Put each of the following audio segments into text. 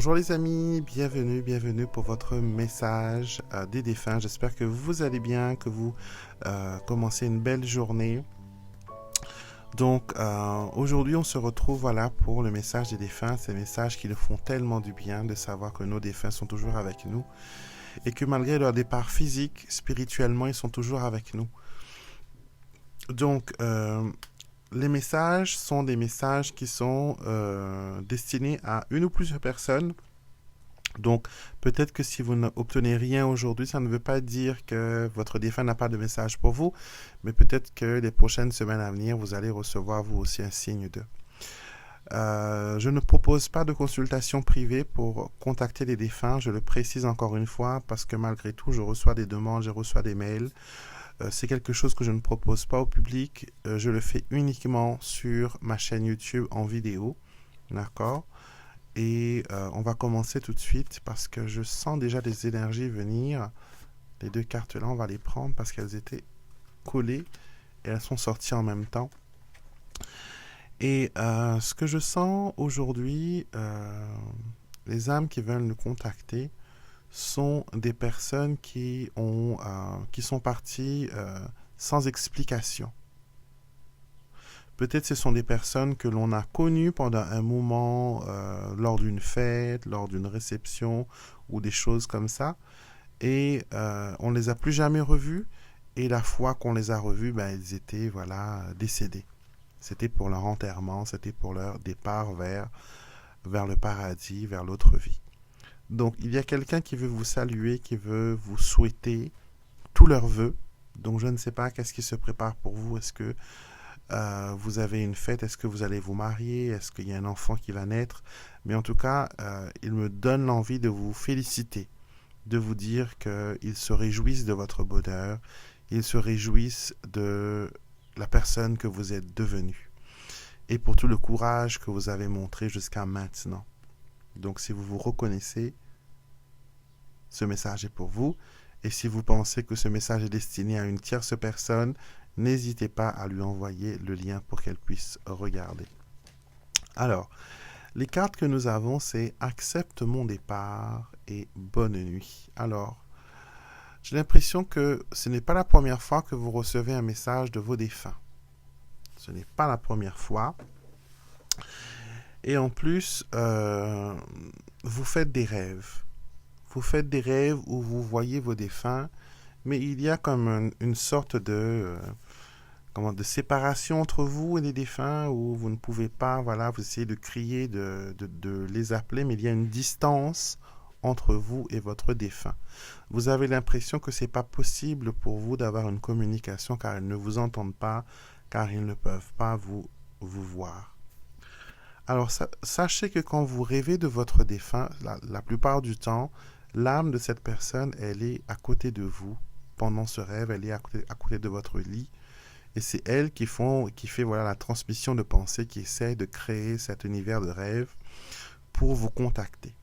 Bonjour les amis, bienvenue pour votre message des défunts. J'espère que vous allez bien, que vous commencez une belle journée. Donc aujourd'hui on se retrouve pour le message des défunts, ces messages qui nous font tellement du bien de savoir que nos défunts sont toujours avec nous et que malgré leur départ physique, spirituellement ils sont toujours avec nous. Donc les messages sont des messages qui sont destinés à une ou plusieurs personnes. Donc, peut-être que si vous n'obtenez rien aujourd'hui, ça ne veut pas dire que votre défunt n'a pas de message pour vous, mais peut-être que les prochaines semaines à venir, vous allez recevoir vous aussi un signe d'eux. Je ne propose pas de consultation privée pour contacter les défunts, je le précise encore une fois, parce que malgré tout, je reçois des demandes, je reçois des mails. C'est quelque chose que je ne propose pas au public, je le fais uniquement sur ma chaîne YouTube en vidéo, d'accord ? Et on va commencer tout de suite parce que je sens déjà des énergies venir. Les deux cartes-là, on va les prendre parce qu'elles étaient collées et elles sont sorties en même temps. Et ce que je sens aujourd'hui, les âmes qui veulent nous contacter sont des personnes qui sont parties sans explication. Peut-être ce sont des personnes que l'on a connues pendant un moment, lors d'une fête, lors d'une réception ou des choses comme ça. Et on ne les a plus jamais revues. Et la fois qu'on les a revues, ils étaient décédés. C'était pour leur enterrement, c'était pour leur départ vers le paradis, vers l'autre vie. Donc il y a quelqu'un qui veut vous saluer, qui veut vous souhaiter tous leurs vœux. Donc je ne sais pas qu'est-ce qui se prépare pour vous. Est-ce que vous avez une fête, est-ce que vous allez vous marier, est-ce qu'il y a un enfant qui va naître, mais en tout cas, il me donne l'envie de vous féliciter, de vous dire qu'ils se réjouissent de votre bonheur, ils se réjouissent de la personne que vous êtes devenue, et pour tout le courage que vous avez montré jusqu'à maintenant. Donc si vous vous reconnaissez, ce message est pour vous, et si vous pensez que ce message est destiné à une tierce personne, n'hésitez pas à lui envoyer le lien pour qu'elle puisse regarder. Alors, les cartes que nous avons, c'est « Accepte mon départ » et « Bonne nuit ». Alors, j'ai l'impression que ce n'est pas la première fois que vous recevez un message de vos défunts. Ce n'est pas la première fois. Et en plus, vous faites des rêves. Vous faites des rêves où vous voyez vos défunts, mais il y a comme une sorte de séparation entre vous et les défunts où vous ne pouvez pas, vous essayez de crier, de les appeler, mais il y a une distance entre vous et votre défunt. Vous avez l'impression que c'est pas possible pour vous d'avoir une communication car ils ne vous entendent pas, car ils ne peuvent pas vous voir. Alors, sachez que quand vous rêvez de votre défunt, la plupart du temps, l'âme de cette personne, elle est à côté de vous. Pendant ce rêve, elle est à côté de votre lit. Et c'est elle qui fait la transmission de pensée, qui essaie de créer cet univers de rêve pour vous contacter.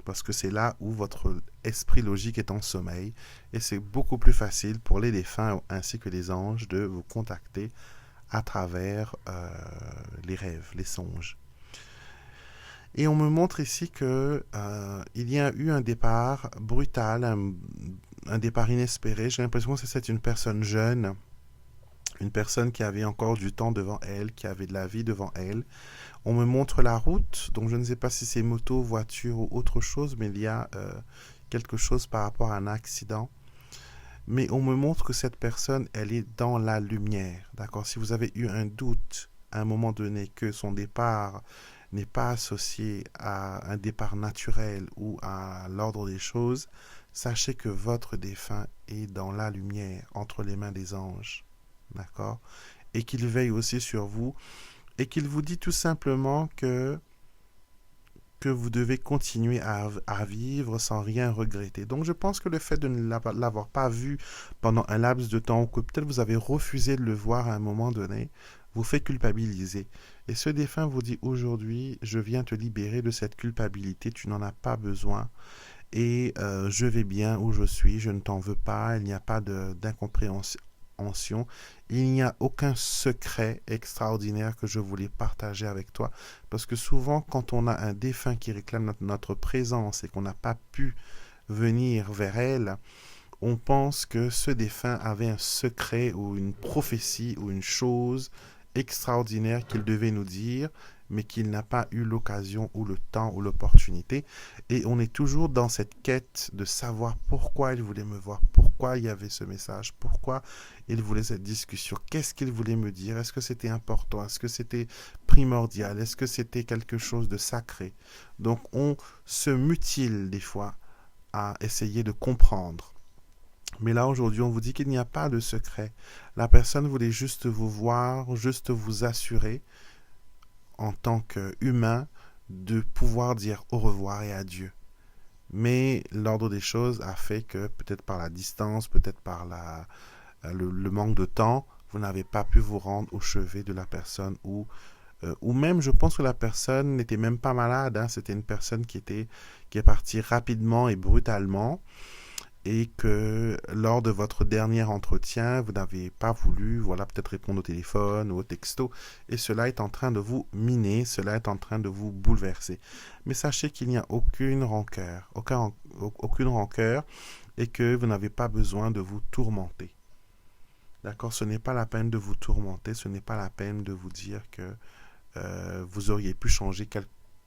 Parce que c'est là où votre esprit logique est en sommeil. Et c'est beaucoup plus facile pour les défunts ainsi que les anges de vous contacter à travers les rêves, les songes. Et on me montre ici que il y a eu un départ brutal, un départ inespéré. J'ai l'impression que c'est une personne jeune, une personne qui avait encore du temps devant elle, qui avait de la vie devant elle. On me montre la route, donc je ne sais pas si c'est moto, voiture ou autre chose, mais il y a quelque chose par rapport à un accident. Mais on me montre que cette personne, elle est dans la lumière, d'accord ? Si vous avez eu un doute à un moment donné que son départ n'est pas associé à un départ naturel ou à l'ordre des choses, sachez que votre défunt est dans la lumière, entre les mains des anges. D'accord? Et qu'il veille aussi sur vous et qu'il vous dit tout simplement que vous devez continuer à vivre sans rien regretter. Donc je pense que le fait de ne l'avoir pas vu pendant un laps de temps ou que peut-être vous avez refusé de le voir à un moment donné, vous fait culpabiliser. Et ce défunt vous dit aujourd'hui, je viens te libérer de cette culpabilité, tu n'en as pas besoin. Et je vais bien où je suis, je ne t'en veux pas, il n'y a pas d'incompréhension. compréhension. Il n'y a aucun secret extraordinaire que je voulais partager avec toi, parce que souvent, quand on a un défunt qui réclame notre présence et qu'on n'a pas pu venir vers elle, on pense que ce défunt avait un secret ou une prophétie ou une chose extraordinaire qu'il devait nous dire, mais qu'il n'a pas eu l'occasion ou le temps ou l'opportunité. Et on est toujours dans cette quête de savoir pourquoi il voulait me voir, pourquoi il y avait ce message, pourquoi il voulait cette discussion, qu'est-ce qu'il voulait me dire, est-ce que c'était important, est-ce que c'était primordial, est-ce que c'était quelque chose de sacré. Donc on se mutile des fois à essayer de comprendre. Mais là, aujourd'hui, on vous dit qu'il n'y a pas de secret. La personne voulait juste vous voir, juste vous assurer, en tant qu'humain, de pouvoir dire au revoir et adieu. Mais l'ordre des choses a fait que, peut-être par la distance, peut-être par le manque de temps, vous n'avez pas pu vous rendre au chevet de la personne ou même, je pense que la personne n'était même pas malade. Hein. C'était une personne qui est partie rapidement et brutalement, et que lors de votre dernier entretien, vous n'avez pas voulu, voilà, peut-être répondre au téléphone ou au texto, et cela est en train de vous miner, cela est en train de vous bouleverser. Mais sachez qu'il n'y a aucune rancœur, aucune rancœur, et que vous n'avez pas besoin de vous tourmenter. D'accord? Ce n'est pas la peine de vous tourmenter, ce n'est pas la peine de vous dire que vous auriez pu changer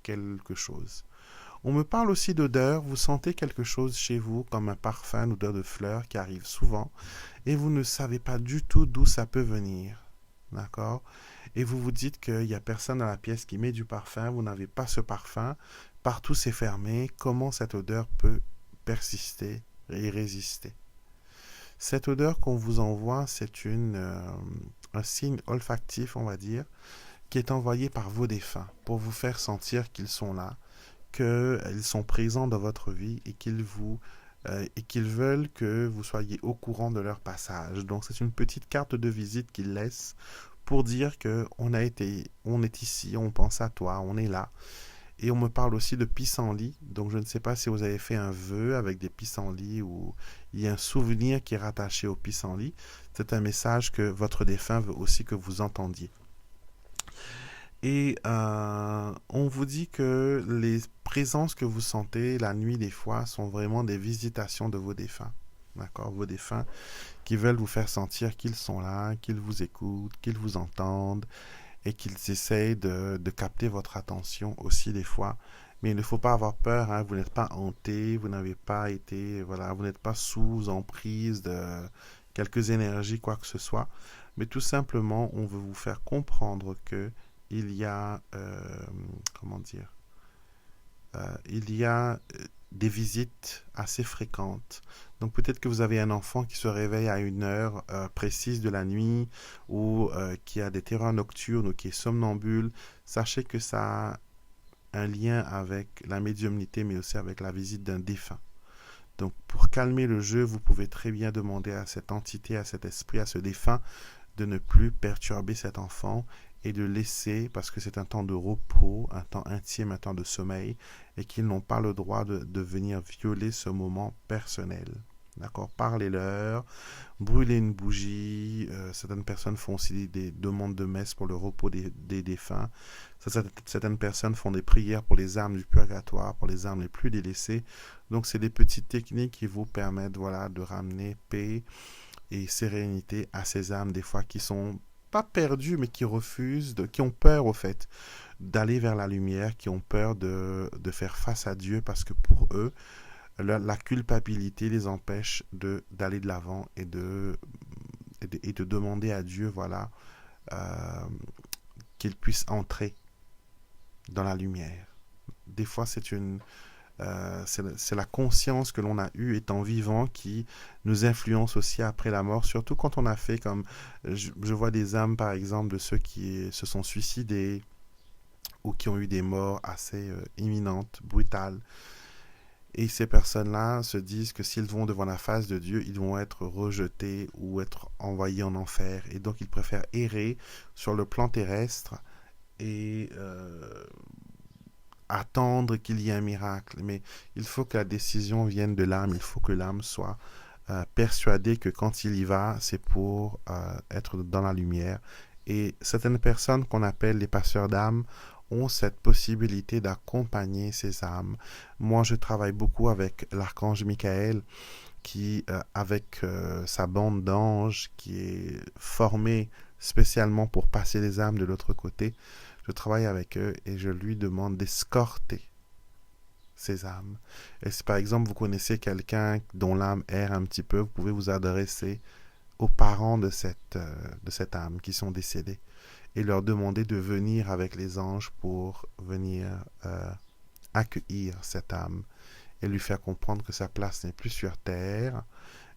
quelque chose. On me parle aussi d'odeur. Vous sentez quelque chose chez vous, comme un parfum, une odeur de fleurs qui arrive souvent, et vous ne savez pas du tout d'où ça peut venir. D'accord? Et vous vous dites qu'il n'y a personne dans la pièce qui met du parfum, vous n'avez pas ce parfum, partout c'est fermé. Comment cette odeur peut persister et résister? Cette odeur qu'on vous envoie, c'est un signe olfactif, on va dire, qui est envoyé par vos défunts pour vous faire sentir qu'ils sont là, qu'ils sont présents dans votre vie et qu'ils veulent que vous soyez au courant de leur passage. Donc c'est une petite carte de visite qu'ils laissent pour dire que on est ici, on pense à toi, on est là. Et on me parle aussi de pissenlit. Donc je ne sais pas si vous avez fait un vœu avec des pissenlits ou il y a un souvenir qui est rattaché au pissenlit. C'est un message que votre défunt veut aussi que vous entendiez. Et on vous dit que les présences que vous sentez la nuit des fois sont vraiment des visitations de vos défunts. D'accord? Vos défunts qui veulent vous faire sentir qu'ils sont là, qu'ils vous écoutent, qu'ils vous entendent et qu'ils essayent de capter votre attention aussi des fois. Mais il ne faut pas avoir peur, hein, vous n'êtes pas hanté, vous n'avez pas été, voilà, vous n'êtes pas sous emprise de quelques énergies, quoi que ce soit. Mais tout simplement, on veut vous faire comprendre que il y a, comment dire, il y a des visites assez fréquentes. Donc peut-être que vous avez un enfant qui se réveille à une heure précise de la nuit ou qui a des terreurs nocturnes ou qui est somnambule. Sachez que ça a un lien avec la médiumnité mais aussi avec la visite d'un défunt. Donc pour calmer le jeu, vous pouvez très bien demander à cette entité, à cet esprit, à ce défunt de ne plus perturber cet enfant et de laisser, parce que c'est un temps de repos, un temps intime, un temps de sommeil, et qu'ils n'ont pas le droit de venir violer ce moment personnel. D'accord? Parlez-leur, brûlez une bougie. Certaines personnes font aussi des demandes de messe pour le repos des défunts. Certaines personnes font des prières pour les âmes du purgatoire, pour les âmes les plus délaissées. Donc, c'est des petites techniques qui vous permettent, voilà, de ramener paix et sérénité à ces âmes, des fois, qui sont pas perdues, mais qui refusent, qui ont peur, au fait, d'aller vers la lumière, qui ont peur de faire face à Dieu, parce que pour eux, la culpabilité les empêche d'aller de l'avant et de demander à Dieu, voilà, qu'il puisse entrer dans la lumière. Des fois, c'est la conscience que l'on a eue étant vivant qui nous influence aussi après la mort, surtout quand on a fait comme... Je vois des âmes, par exemple, de ceux qui se sont suicidés ou qui ont eu des morts assez imminentes, brutales. Et ces personnes-là se disent que s'ils vont devant la face de Dieu, ils vont être rejetés ou être envoyés en enfer. Et donc, ils préfèrent errer sur le plan terrestre et attendre qu'il y ait un miracle. Mais il faut que la décision vienne de l'âme. Il faut que l'âme soit persuadé que quand il y va, c'est pour être dans la lumière. Et certaines personnes qu'on appelle les passeurs d'âmes ont cette possibilité d'accompagner ces âmes. Moi, je travaille beaucoup avec l'archange Michael qui, avec sa bande d'anges, qui est formée spécialement pour passer les âmes de l'autre côté, je travaille avec eux et je lui demande d'escorter ces âmes. Et si par exemple vous connaissez quelqu'un dont l'âme erre un petit peu, vous pouvez vous adresser aux parents de cette âme qui sont décédés et leur demander de venir avec les anges pour venir accueillir cette âme et lui faire comprendre que sa place n'est plus sur terre,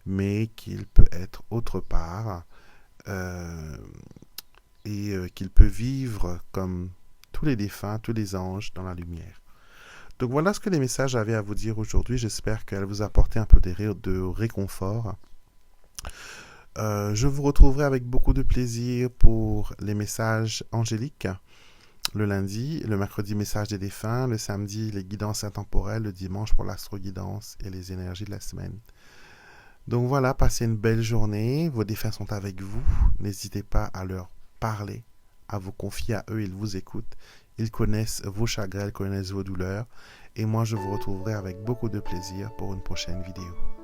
mais qu'il peut être autre part et qu'il peut vivre comme tous les défunts, tous les anges dans la lumière. Donc voilà ce que les messages avaient à vous dire aujourd'hui. J'espère qu'elles vous apportaient un peu de réconfort. Je vous retrouverai avec beaucoup de plaisir pour les messages angéliques le lundi, le mercredi message des défunts, le samedi les guidances intemporelles, le dimanche pour l'astro-guidance et les énergies de la semaine. Donc voilà, passez une belle journée, vos défunts sont avec vous, n'hésitez pas à leur parler, à vous confier à eux, ils vous écoutent, ils connaissent vos chagrins, ils connaissent vos douleurs, et moi je vous retrouverai avec beaucoup de plaisir pour une prochaine vidéo.